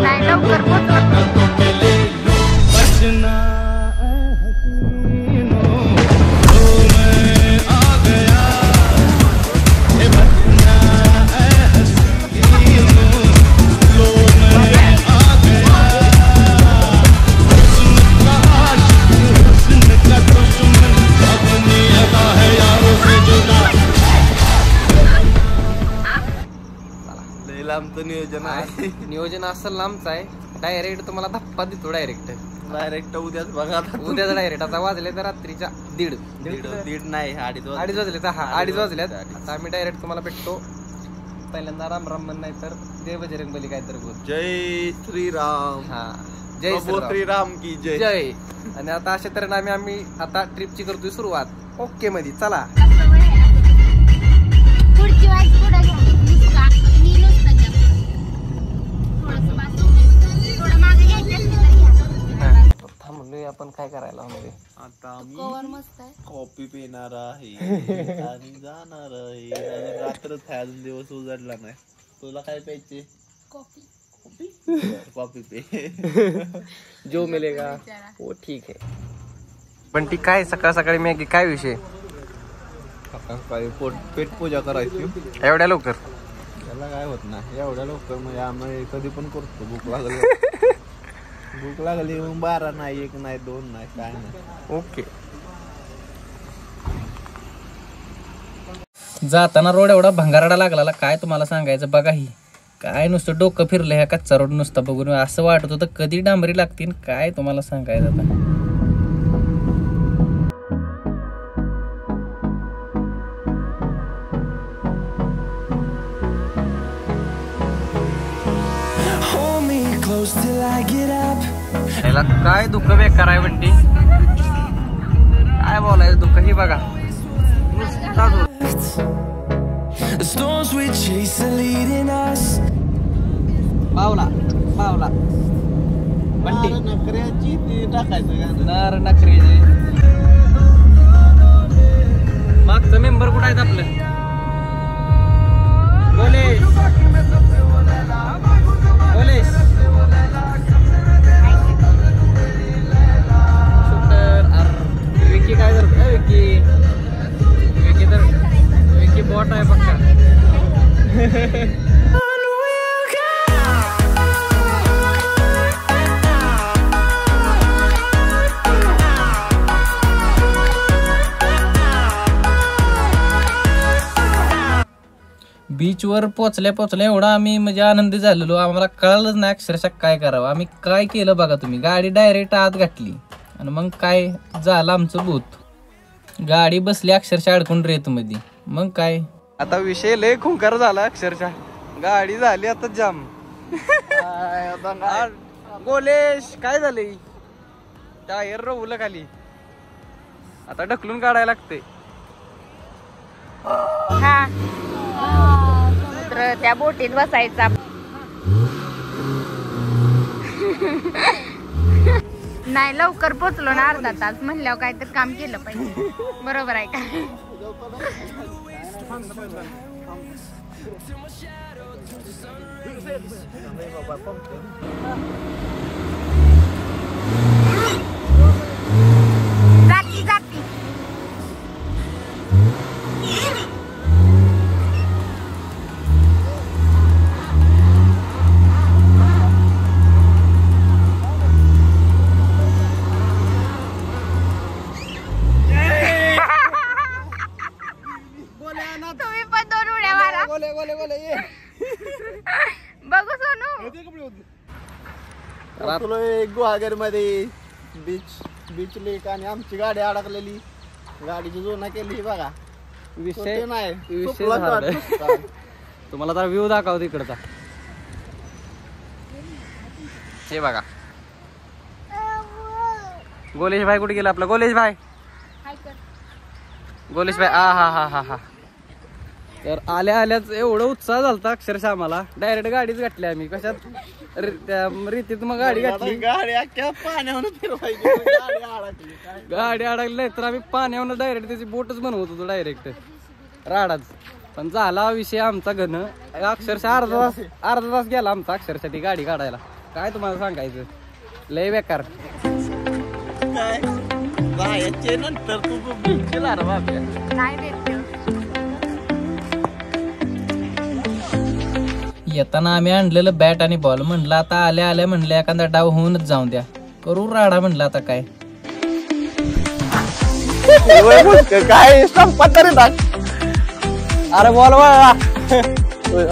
नाही लवकर पोहोचलो. लांबचं नियोजन आहे. नियोजन असं लांबच आहे. डायरेक्ट तुम्हाला धप्पा देतो. डायरेक्ट उद्याच बघा. उद्याच डायरेक्ट. आता वाजले तर रात्रीच्या दीड नाही 2:30 वाजलेत. हा 2:30 वाजल्यात. आता आम्ही डायरेक्ट तुम्हाला भेटतो. पहिल्यांदा राम राम म्हण, नाही तर जय बजरंग बली काय तर बोल. जय श्रीराम. हा जय श्रीराम की जय जय. आणि आता अशा तऱ्हेने आम्ही आता ट्रिपची करतोय सुरुवात. ओके मध्ये चला. पुढची वाट पुढे घ्या. थांबलोय आपण काय करायला म्हणजे आता कवर मस्त आहे. कॉफी पिणार आहे आणि जाणार आहे. रात्रच आहे, अजून दिवस उजाडला नाही. तुला काय प्यायचे? कॉफी पे. जो मिलेगा वो ठीक आहे. पण ती काय सकाळ सकाळी मॅगी काय विषय? पेट पूजा करायची एवढ्या लवकर? त्याला काय होत नाही एवढ्या लवकर. म्हणजे आम्ही कधी पण करतो. भूक लागली भूक लागली 12 नाही 1 नाही 2 नाही काय नाही. ओके. जाताना रोड एवढा भंगारडा लागला काय तुम्हाला सांगायचं. बघा ही काय नुसतं डोकं फिरलं ह्या कच्चा रोड नुसतं बघून. असं वाटत होतं कधी डांबरी लागतील काय तुम्हाला सांगायचं. आता याला काय दुःख बेकार आहे बंटी. काय बोलायचं दुःख ही बघा. पावला पावला बंटी नखऱ्याची ती टाकायचं नार नखरेची. मागचं मेंबर कुठं आहेत आपलं? बोलेश बोलेश विकी काय करतो? विकी तर विकी बॉट आहे पक्का. बीचवर पोचल्या एवढा आम्ही म्हणजे आनंदी झालेलो. आम्हाला कळलंच नाही अक्षरशः काय करावं. आम्ही काय केलं बघा तुम्ही. गाडी डायरेक्ट आत घातली आणि मग काय झालं आमचं भूत. गाडी बसली अक्षरशः अडकून रेत मध्ये. मग काय आता विषय लय खुंकार झाला अक्षरशः. गाडी झाली आता जाम. गोलेश काय झालंय? टायर रवलं खाली. आता ढकलून काढायला लागते. हा त्या बोटीत बसायचा. नाही लवकर पोचलो ना अर्धा तास म्हणल्यावर काय तर काम केलं पाहिजे. बरोबर आहे का? जाती जाती तुम्ही पण 2 उड्या मारा. बघू सोनू गुहागर मध्ये बीच लेक आणि आमची गाडी अडकलेली. गाडीची जोडणा केली बघा. विषय नाही तुम्हाला तर व्ह्यू दाखव तिकडचा. हे बघा गोलेश भाई कुठे गेला आपला? गोलेश भाई हा. तर आल्याच एवढं उत्साह झालता अक्षरशः आम्हाला. डायरेक्ट गाडीच घातली आम्ही. कशात रीतीत मग गाडी घातली. गाडी अख्ख्या पाण्यावर फिरवायची. गाडी अडकली नाही तर आम्ही पाण्यावर डायरेक्ट त्याची बोटच बनवत होतो डायरेक्ट राडाच. पण झाला विषय आमचा घन. अक्षरशः अर्धा तास गेला आमचा अक्षरशः ती गाडी काढायला. काय तुम्हाला सांगायचं लय बेकार काय जायचे नंतर तू भेटशील अरे बाप्या. नाही देत ते. येताना आम्ही आणलेलं बॅट आणि बॉल. म्हणलं आता आल्या आल्या म्हणलं एखादा डाव होऊनच जाऊन द्या. करू राडा म्हणलं आता काय. काय संपत तरी टाक. अरे बॉल वळला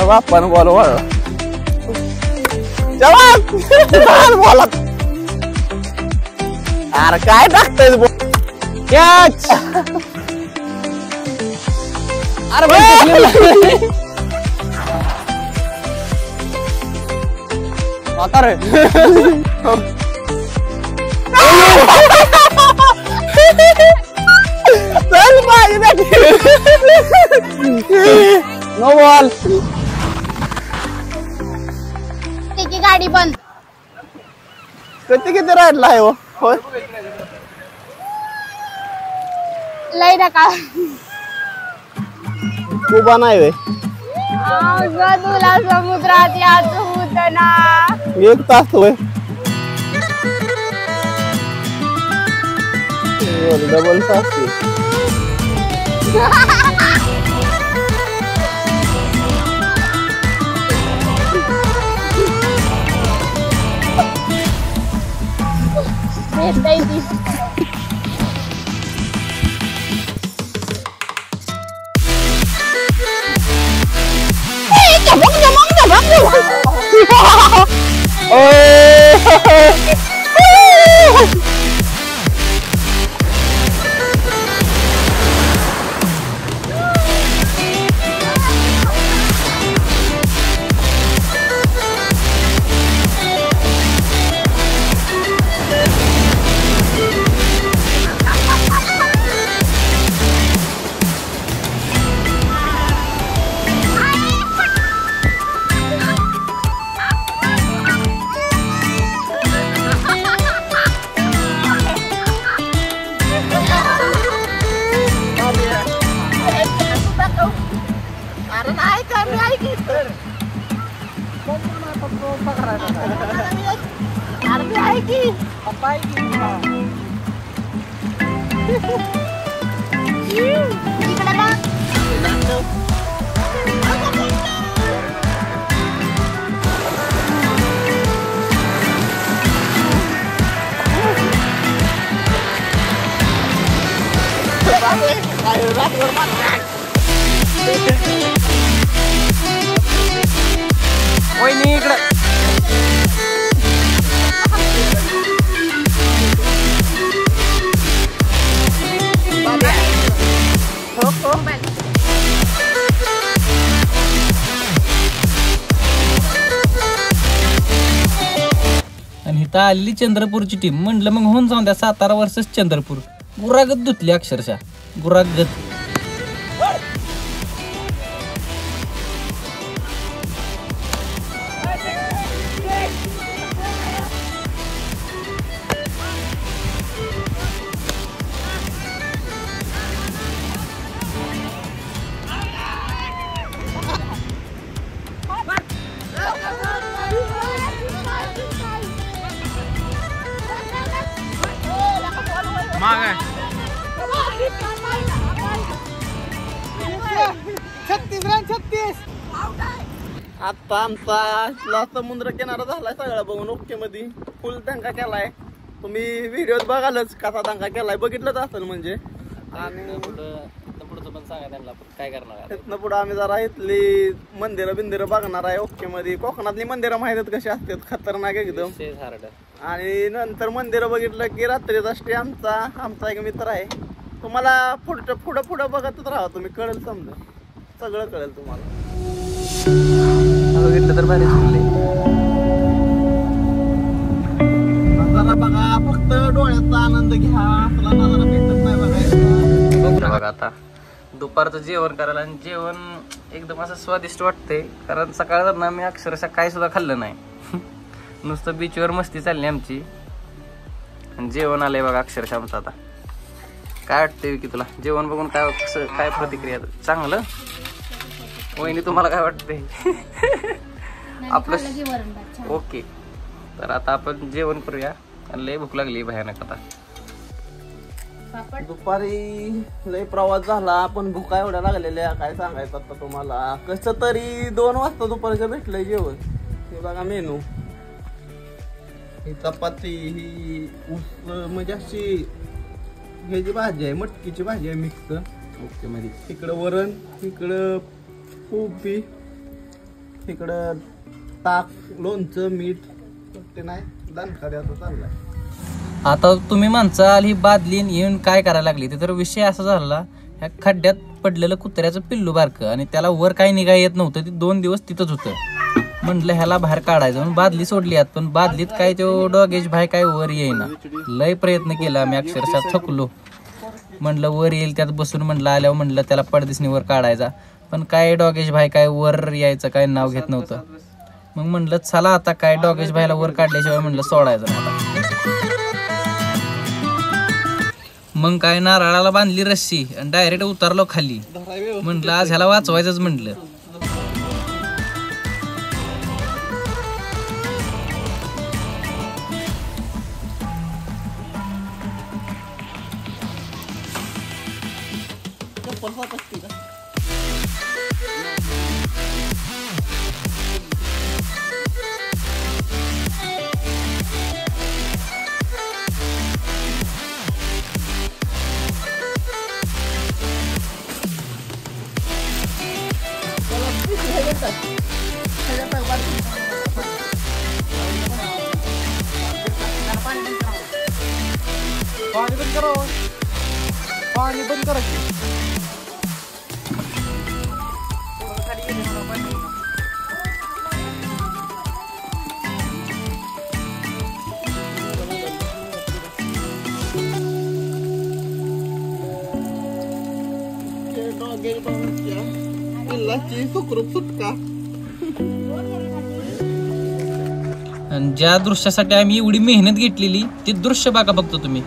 बाप्पानं बॉल वळला. बॉल अरे काय टाकतोय कॅच. अरे आता रे चल पाहिजे नो बॉल. त्याची गाडी बंद. किती राहिला आहे हो. होय लय नका उभा नाही वे. तुला समुद्रात यायचं होतं ना. 1 तास होय. डबल तास वहिनी इकडं. आणि इथं आलेली चंद्रपूरची टीम. म्हणलं मग होऊन जाऊन द्या सातारा वर्सेस चंद्रपूर. गुरागत धुतली अक्षरशः गुरागत. आता आमचा समुद्र किनारा झालाय सगळा बघून. ओके मध्ये फुल दंगा केलाय. तुम्ही व्हिडिओत बघालच कसा दंगा केलाय. बघितलंच असेल म्हणजे. आणि पुढचं पण सांगा त्यांना काय करणार. तिथनं पुढे आम्ही जरा इथली मंदिरं बिंदिरं बघणार आहे. ओके मध्ये कोकणातली मंदिरं माहित आहेत कशी असतात. खतरनाक एकदम. आणि नंतर मंदिरं बघितलं की रात्रीचा स्टे. आमचा एक मित्र आहे. तुम्हाला पुढं बघतच राहा तुम्ही. कळेल समजा सगळं कळेल तुम्हाला. बघितलं तर भारी सुटले. जरा बघा फक्त डोळ्याचा आनंद घ्या. तुला नजारा भेटत नाही बघायला. बघा आता दुपारचं जेवण करायला. आणि जेवण एकदम असं स्वादिष्ट वाटतंय. कारण सकाळचं मी अक्षरशः काय सुद्धा खाल्लं नाही. नुसतं बीचवर मस्ती चालली आमची. आणि जेवण आलंय बघा अक्षरशः आमचं. आता काय वाटतंय की तुला जेवण बघून काय प्रतिक्रिया. चांगलं. वहिनी तुम्हाला काय वाटतंय. आपलं ओके. तर आता आपण जेवण करूया. लय भूक लागली भयानक आता. दुपारी लय प्रवास झाला पण भुका एवढ्या लागलेल्या काय सांगायचं आता तुम्हाला. कसं तरी 2 वाजता दुपारचं भेटलंय जेवण. हे बघा मेनू, ही चपाती, ही ऊस म्हणजे अशी ह्याची भाजी आहे, मटकीची भाजी आहे मिक्स ओके मध्ये. इकडं वरण, इकडं पोपी, इकडं ताक, लोणचं, मीठ ते नाही दानखाड्याचं चाललाय. आता तुम्ही म्हणसाल ही बादली येऊन काय करायला लागली. तर विषय असा झाला, ह्या खड्ड्यात पडलेलं कुत्र्याचं पिल्लू बारकं आणि त्याला वर काही निघा येत नव्हतं. ते 2 दिवस तिथंच होतं. म्हटलं ह्याला बाहेर काढायचं म्हणून बादली सोडली आत. पण बादलीत काय तो डॉगेश भाई काय वर येईना. लय प्रयत्न केला आम्ही, अक्षरशः थकलो. म्हणलं वर येईल त्यात बसून, म्हणलं आल्यावर म्हणलं त्याला पडदिसनी वर काढायचा. पण काय डॉगेश भाई काय वर यायचं काय नाव घेत नव्हतं. मग म्हणलं चला आता काय डॉगेश भाईला वर काढल्याशिवाय म्हणलं सोडायचं आता. मग काय नारळाला बांधली रस्सी आणि डायरेक्ट उतरलो खाली. म्हटलं आज ह्याला वाचवायचंच म्हटलं. पाणी बंद करा, पाणी बंद करा. सुटका. आणि ज्या दृश्यासाठी आम्ही एवढी मेहनत घेतलेली ते दृश्य बघा फक्त तुम्ही.